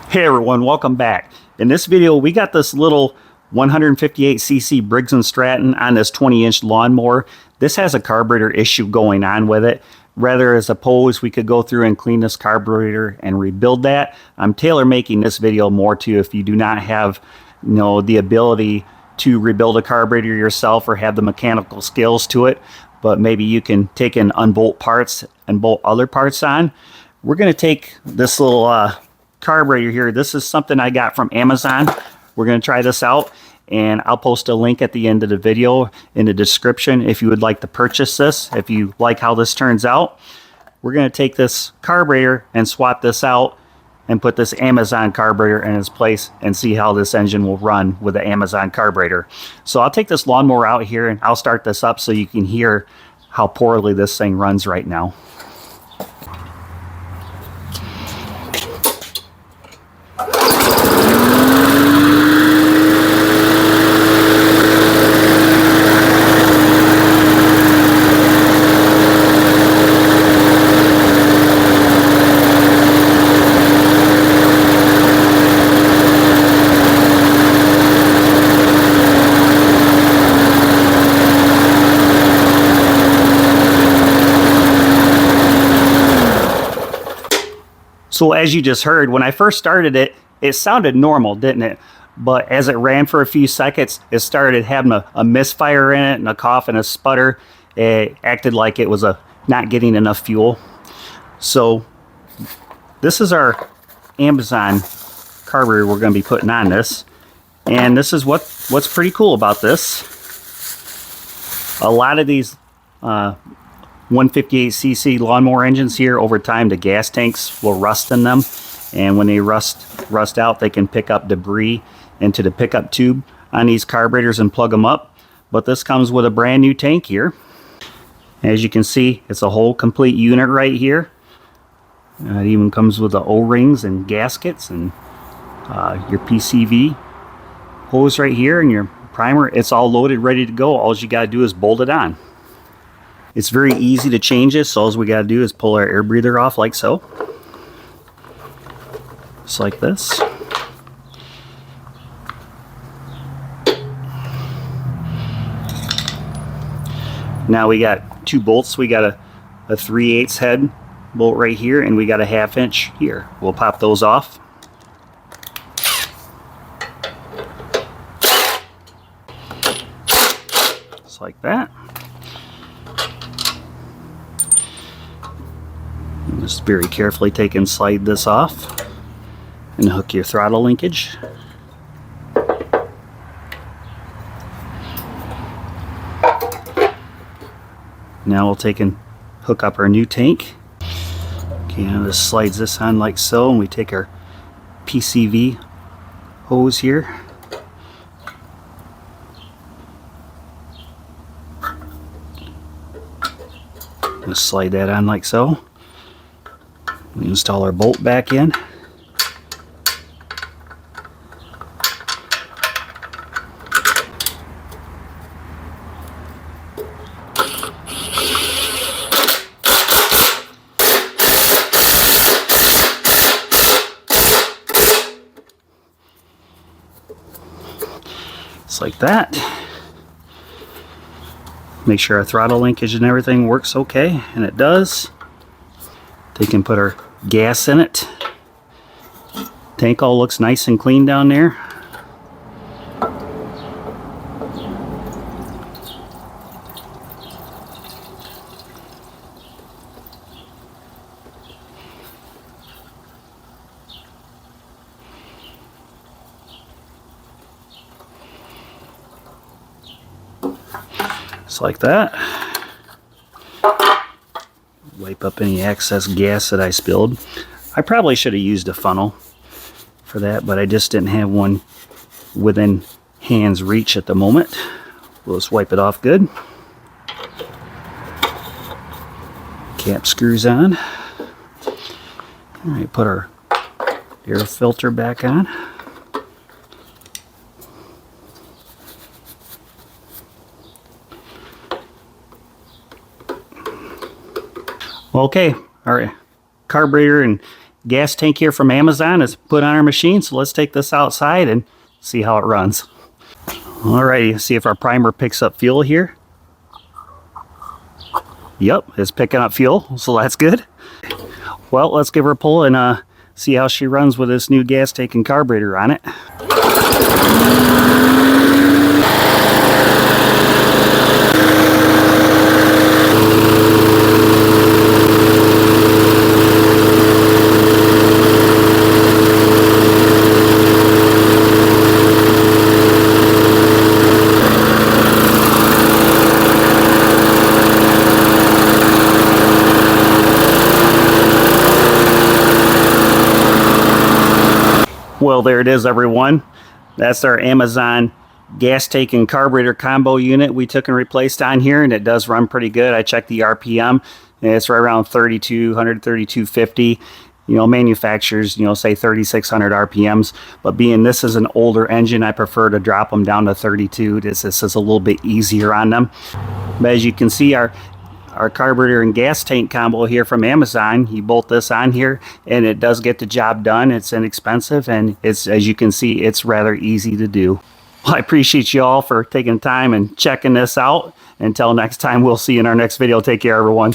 Hey everyone, welcome back. In this video, we got this little 158cc Briggs & Stratton on this 20-inch lawnmower. This has a carburetor issue going on with it. Rather, as opposed, we could go through and clean this carburetor and rebuild that. I'm tailor making this video more to if you do not have, the ability to rebuild a carburetor yourself or have the mechanical skills to it, but maybe you can take and unbolt parts and bolt other parts on. We're going to take this little carburetor here. This is something I got from Amazon. We're going to try this out, and I'll post a link at the end of the video in the description if you would like to purchase this, if you like how this turns out. We're going to take this carburetor and swap this out and put this Amazon carburetor in its place and see how this engine will run with the Amazon carburetor. So I'll take this lawnmower out here and I'll start this up so you can hear how poorly this thing runs right now. So as you just heard, when I first started it, it sounded normal, didn't it? But as it ran for a few seconds, it started having a misfire in it and a cough and a sputter. It acted like it was not getting enough fuel. So this is our Amazon carburetor we're going to be putting on this. And this is what's pretty cool about this. A lot of these 158cc lawnmower engines here, over time the gas tanks will rust in them, and when they rust out, they can pick up debris into the pickup tube on these carburetors and plug them up. But this comes with a brand new tank here. As you can see, it's a whole complete unit right here. It even comes with the O-rings and gaskets and your PCV hose right here and your primer. It's all loaded, ready to go. All you got to do is bolt it on. It's very easy to change this, so all we got to do is pull our air breather off like so. Just like this. Now we got two bolts. We got a 3/8 head bolt right here, and we got a 1/2 inch here. We'll pop those off. Just like that. Just very carefully take and slide this off and hook your throttle linkage. Now we'll take and hook up our new tank. Okay, now this slides this on like so, and we take our PCV hose here. Just slide that on like so. We install our bolt back in. Just like that. Make sure our throttle linkage and everything works okay, and it does. They can put our gas in it. Tank all looks nice and clean down there. Just like that. Wipe up any excess gas that I spilled. I probably should have used a funnel for that, but I just didn't have one within hand's reach at the moment. We'll just wipe it off good. Cap screws on. Alright, put our air filter back on. Okay, our carburetor and gas tank here from Amazon is put on our machine. So let's take this outside and see how it runs. Alrighty, see if our primer picks up fuel here. Yep, it's picking up fuel, so that's good. Well, let's give her a pull and see how she runs with this new gas tank and carburetor on it. Well, there it is, everyone. That's our Amazon gas tank and carburetor combo unit we took and replaced on here, and it does run pretty good. I checked the RPM, and it's right around 3,200, 3,250. You know, manufacturers, you know, say 3,600 RPMs, but being this is an older engine, I prefer to drop them down to 32. This is a little bit easier on them. But as you can see, our carburetor and gas tank combo here from Amazon, you bolt this on here and it does get the job done. It's inexpensive, and it's, as you can see, it's rather easy to do. Well, I appreciate you all for taking time and checking this out. Until next time, we'll see you in our next video. Take care, everyone.